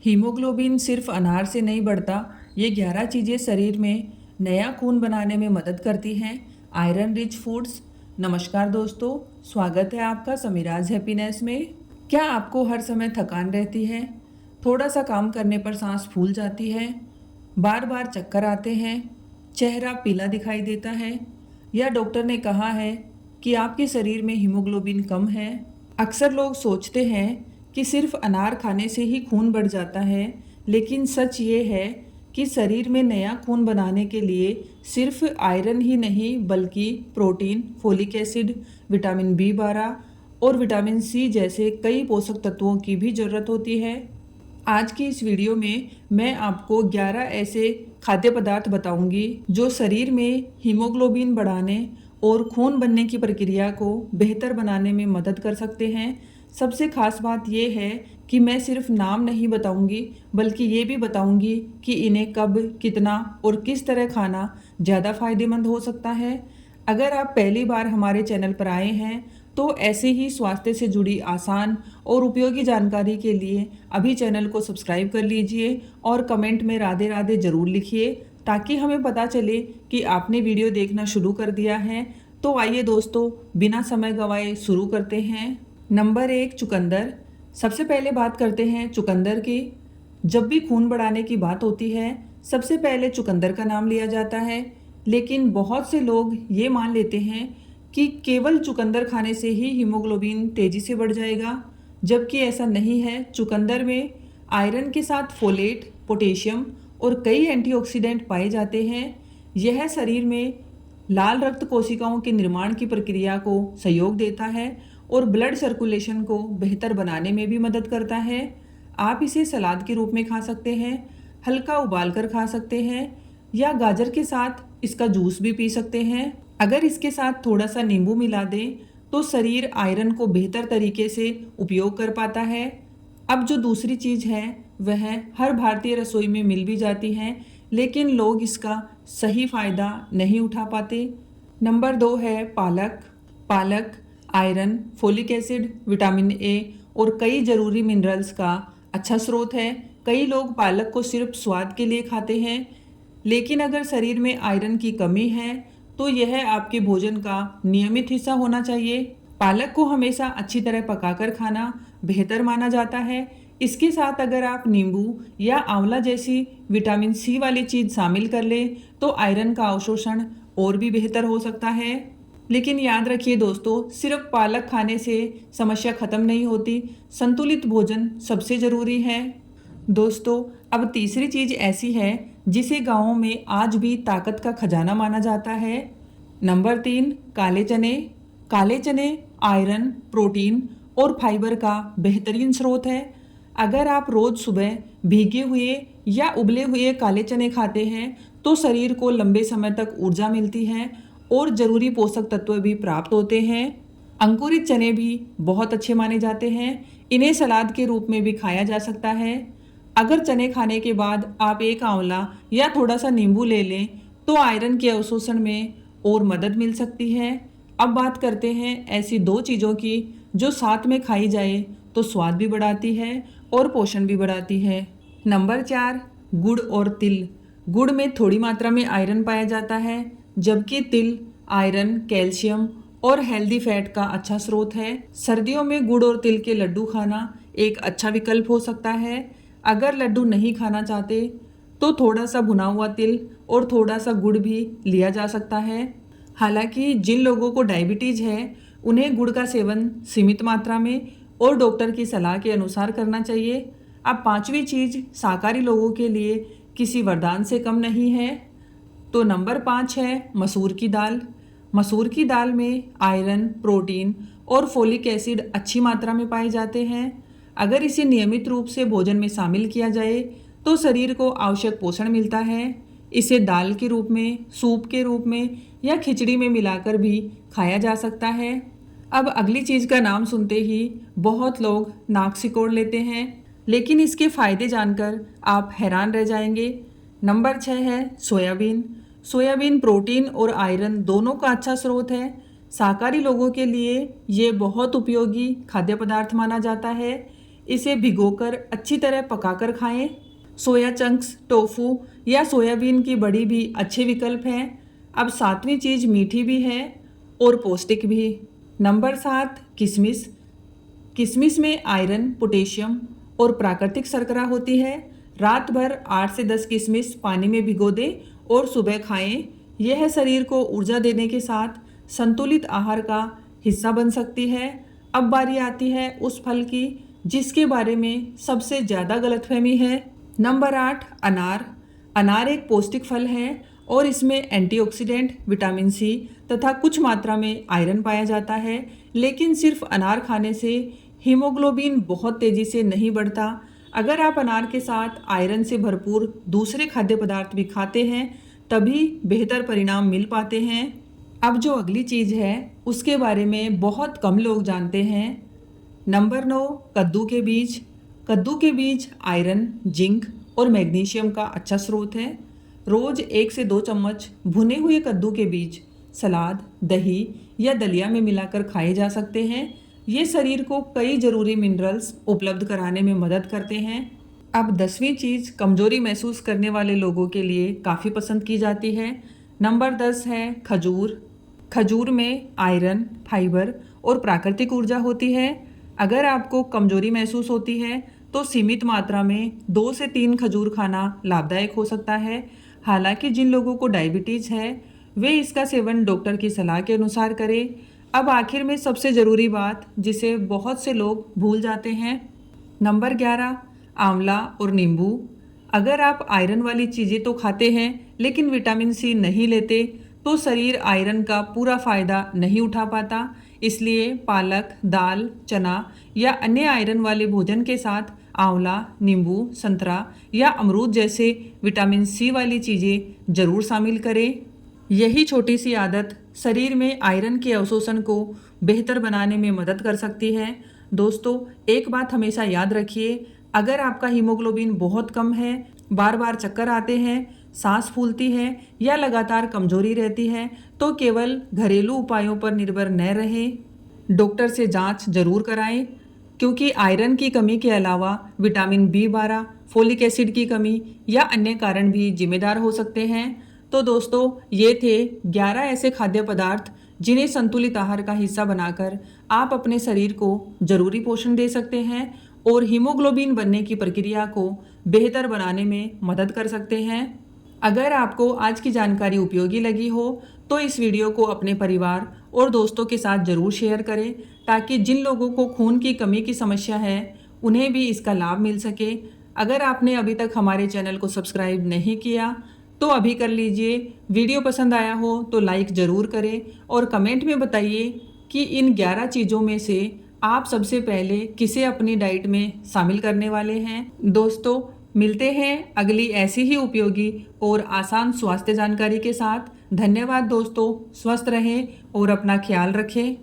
Haemoglobin सिर्फ अनार से नहीं बढ़ता। ये 11 चीज़ें शरीर में नया खून बनाने में मदद करती हैं। Iron rich foods. नमस्कार दोस्तों, स्वागत है आपका समीराज हैप्पीनेस में। क्या आपको हर समय थकान रहती है? थोड़ा सा काम करने पर सांस फूल जाती है? बार बार चक्कर आते हैं? चेहरा पीला दिखाई देता है? या डॉक्टर ने कहा है कि आपके शरीर में हीमोग्लोबिन कम है? अक्सर लोग सोचते हैं कि सिर्फ अनार खाने से ही खून बढ़ जाता है, लेकिन सच ये है कि शरीर में नया खून बनाने के लिए सिर्फ आयरन ही नहीं बल्कि protein, folic acid, vitamin B 12 और विटामिन सी जैसे कई पोषक तत्वों की भी ज़रूरत होती है। आज की इस वीडियो में मैं आपको 11 ऐसे खाद्य पदार्थ बताऊंगी जो शरीर में हीमोग्लोबिन बढ़ाने और खून बनने की प्रक्रिया को बेहतर बनाने में मदद कर सकते हैं। सबसे खास बात यह है कि मैं सिर्फ नाम नहीं बताऊंगी बल्कि ये भी बताऊंगी कि इन्हें कब, कितना और किस तरह खाना ज़्यादा फायदेमंद हो सकता है। अगर आप पहली बार हमारे चैनल पर आए हैं तो ऐसे ही स्वास्थ्य से जुड़ी आसान और उपयोगी जानकारी के लिए अभी चैनल को सब्सक्राइब कर लीजिए और कमेंट में राधे राधे ज़रूर लिखिए ताकि हमें पता चले कि आपने वीडियो देखना शुरू कर दिया है। तो आइए दोस्तों, बिना समय गंवाए शुरू करते हैं। नंबर 1, चुकंदर। सबसे पहले बात करते हैं चुकंदर की। जब भी खून बढ़ाने की बात होती है सबसे पहले चुकंदर का नाम लिया जाता है, लेकिन बहुत से लोग ये मान लेते हैं कि केवल चुकंदर खाने से ही हीमोग्लोबिन तेज़ी से बढ़ जाएगा, जबकि ऐसा नहीं है। चुकंदर में आयरन के साथ फोलेट, पोटेशियम और कई एंटीऑक्सीडेंट पाए जाते हैं। यह शरीर में लाल रक्त कोशिकाओं के निर्माण की प्रक्रिया को सहयोग देता है और ब्लड सर्कुलेशन को बेहतर बनाने में भी मदद करता है। आप इसे सलाद के रूप में खा सकते हैं, हल्का उबाल कर खा सकते हैं या गाजर के साथ इसका जूस भी पी सकते हैं। अगर इसके साथ थोड़ा सा नींबू मिला दें तो शरीर आयरन को बेहतर तरीके से उपयोग कर पाता है। अब जो दूसरी चीज़ है वह हर भारतीय रसोई में मिल भी जाती है, लेकिन लोग इसका सही फायदा नहीं उठा पाते। नंबर 2 है पालक। पालक iron, folic acid, vitamin A और कई जरूरी मिनरल्स का अच्छा स्रोत है। कई लोग पालक को सिर्फ स्वाद के लिए खाते हैं, लेकिन अगर शरीर में आयरन की कमी है तो यह आपके भोजन का नियमित हिस्सा होना चाहिए। पालक को हमेशा अच्छी तरह पकाकर खाना बेहतर माना जाता है। इसके साथ अगर आप नींबू या आंवला जैसी विटामिन सी वाली चीज़ शामिल कर लें तो आयरन का अवशोषण और भी बेहतर हो सकता है। लेकिन याद रखिए दोस्तों, सिर्फ पालक खाने से समस्या खत्म नहीं होती। संतुलित भोजन सबसे ज़रूरी है। दोस्तों, अब तीसरी चीज़ ऐसी है जिसे गाँवों में आज भी ताकत का खजाना माना जाता है। नंबर 3, काले चने। काले चने आयरन, प्रोटीन और फाइबर का बेहतरीन स्रोत है। अगर आप रोज़ सुबह भीगे हुए या उबले हुए काले चने खाते हैं तो शरीर को लंबे समय तक ऊर्जा मिलती है और ज़रूरी पोषक तत्व भी प्राप्त होते हैं। अंकुरित चने भी बहुत अच्छे माने जाते हैं। इन्हें सलाद के रूप में भी खाया जा सकता है। अगर चने खाने के बाद आप एक आंवला या थोड़ा सा नींबू ले लें तो आयरन के अवशोषण में और मदद मिल सकती है। अब बात करते हैं ऐसी 2 चीज़ों की जो साथ में खाई जाए तो स्वाद भी बढ़ाती है और पोषण भी बढ़ाती है। नंबर 4, गुड़ और तिल। गुड़ में थोड़ी मात्रा में आयरन पाया जाता है, जबकि तिल आयरन, कैल्शियम और हेल्दी फैट का अच्छा स्रोत है। सर्दियों में गुड़ और तिल के लड्डू खाना एक अच्छा विकल्प हो सकता है। अगर लड्डू नहीं खाना चाहते तो थोड़ा सा भुना हुआ तिल और थोड़ा सा गुड़ भी लिया जा सकता है। हालांकि जिन लोगों को डायबिटीज़ है उन्हें गुड़ का सेवन सीमित मात्रा में और डॉक्टर की सलाह के अनुसार करना चाहिए। अब 5वीं चीज़ शाकाहारी लोगों के लिए किसी वरदान से कम नहीं है। तो नंबर 5 है मसूर की दाल। मसूर की दाल में आयरन, प्रोटीन और फोलिक एसिड अच्छी मात्रा में पाए जाते हैं। अगर इसे नियमित रूप से भोजन में शामिल किया जाए तो शरीर को आवश्यक पोषण मिलता है। इसे दाल के रूप में, सूप के रूप में या खिचड़ी में मिलाकर भी खाया जा सकता है। अब अगली चीज़ का नाम सुनते ही बहुत लोग नाक सिकोड़ लेते हैं, लेकिन इसके फायदे जानकर आप हैरान रह जाएंगे। नंबर 6 है सोयाबीन। सोयाबीन प्रोटीन और आयरन दोनों का अच्छा स्रोत है। शाकाहारी लोगों के लिए ये बहुत उपयोगी खाद्य पदार्थ माना जाता है। इसे भिगोकर अच्छी तरह पकाकर खाएं। सोया चंक्स, टोफू या सोयाबीन की बड़ी भी अच्छे विकल्प हैं। अब सातवीं चीज़ मीठी भी है और पौष्टिक भी। नंबर 7, किशमिश। किशमिश में आयरन, पोटेशियम और प्राकृतिक शर्करा होती है। रात भर 8 से 10 किशमिश पानी में भिगो दें और सुबह खाएं। यह शरीर को ऊर्जा देने के साथ संतुलित आहार का हिस्सा बन सकती है। अब बारी आती है उस फल की जिसके बारे में सबसे ज़्यादा गलतफहमी है। नंबर 8, अनार। अनार एक पौष्टिक फल है और इसमें एंटीऑक्सीडेंट, विटामिन सी तथा कुछ मात्रा में आयरन पाया जाता है। लेकिन सिर्फ अनार खाने से हीमोग्लोबिन बहुत तेज़ी से नहीं बढ़ता। अगर आप अनार के साथ आयरन से भरपूर दूसरे खाद्य पदार्थ भी खाते हैं तभी बेहतर परिणाम मिल पाते हैं। अब जो अगली चीज़ है उसके बारे में बहुत कम लोग जानते हैं। नंबर 9, कद्दू के बीज। कद्दू के बीज आयरन, जिंक और मैग्नीशियम का अच्छा स्रोत है। रोज़ 1 से 2 चम्मच भुने हुए कद्दू के बीज सलाद, दही या दलिया में मिलाकर खाए जा सकते हैं। ये शरीर को कई ज़रूरी मिनरल्स उपलब्ध कराने में मदद करते हैं। अब 10वीं चीज़ कमज़ोरी महसूस करने वाले लोगों के लिए काफ़ी पसंद की जाती है। नंबर 10 है खजूर। खजूर में आयरन, फाइबर और प्राकृतिक ऊर्जा होती है। अगर आपको कमज़ोरी महसूस होती है तो सीमित मात्रा में 2 से 3 खजूर खाना लाभदायक हो सकता है। हालांकि जिन लोगों को डायबिटीज़ है वे इसका सेवन डॉक्टर की सलाह के अनुसार करें। अब आखिर में सबसे ज़रूरी बात जिसे बहुत से लोग भूल जाते हैं। नंबर 11, आंवला और नींबू। अगर आप आयरन वाली चीज़ें तो खाते हैं लेकिन विटामिन सी नहीं लेते तो शरीर आयरन का पूरा फ़ायदा नहीं उठा पाता। इसलिए पालक, दाल, चना या अन्य आयरन वाले भोजन के साथ आंवला, नींबू, संतरा या अमरूद जैसे विटामिन सी वाली चीज़ें ज़रूर शामिल करें। यही छोटी सी आदत शरीर में आयरन के अवशोषण को बेहतर बनाने में मदद कर सकती है। दोस्तों, एक बात हमेशा याद रखिए, अगर आपका हीमोग्लोबिन बहुत कम है, बार बार चक्कर आते हैं, सांस फूलती है या लगातार कमजोरी रहती है तो केवल घरेलू उपायों पर निर्भर न रहें। डॉक्टर से जांच जरूर कराएं क्योंकि आयरन की कमी के अलावा विटामिन B12, फोलिक एसिड की कमी या अन्य कारण भी जिम्मेदार हो सकते हैं। तो दोस्तों, ये थे 11 ऐसे खाद्य पदार्थ जिन्हें संतुलित आहार का हिस्सा बनाकर आप अपने शरीर को जरूरी पोषण दे सकते हैं और हीमोग्लोबिन बनने की प्रक्रिया को बेहतर बनाने में मदद कर सकते हैं। अगर आपको आज की जानकारी उपयोगी लगी हो तो इस वीडियो को अपने परिवार और दोस्तों के साथ ज़रूर शेयर करें ताकि जिन लोगों को खून की कमी की समस्या है उन्हें भी इसका लाभ मिल सके। अगर आपने अभी तक हमारे चैनल को सब्सक्राइब नहीं किया तो अभी कर लीजिए। वीडियो पसंद आया हो तो लाइक ज़रूर करें और कमेंट में बताइए कि इन 11 चीज़ों में से आप सबसे पहले किसे अपनी डाइट में शामिल करने वाले हैं। दोस्तों, मिलते हैं अगली ऐसी ही उपयोगी और आसान स्वास्थ्य जानकारी के साथ। धन्यवाद दोस्तों, स्वस्थ रहें और अपना ख्याल रखें।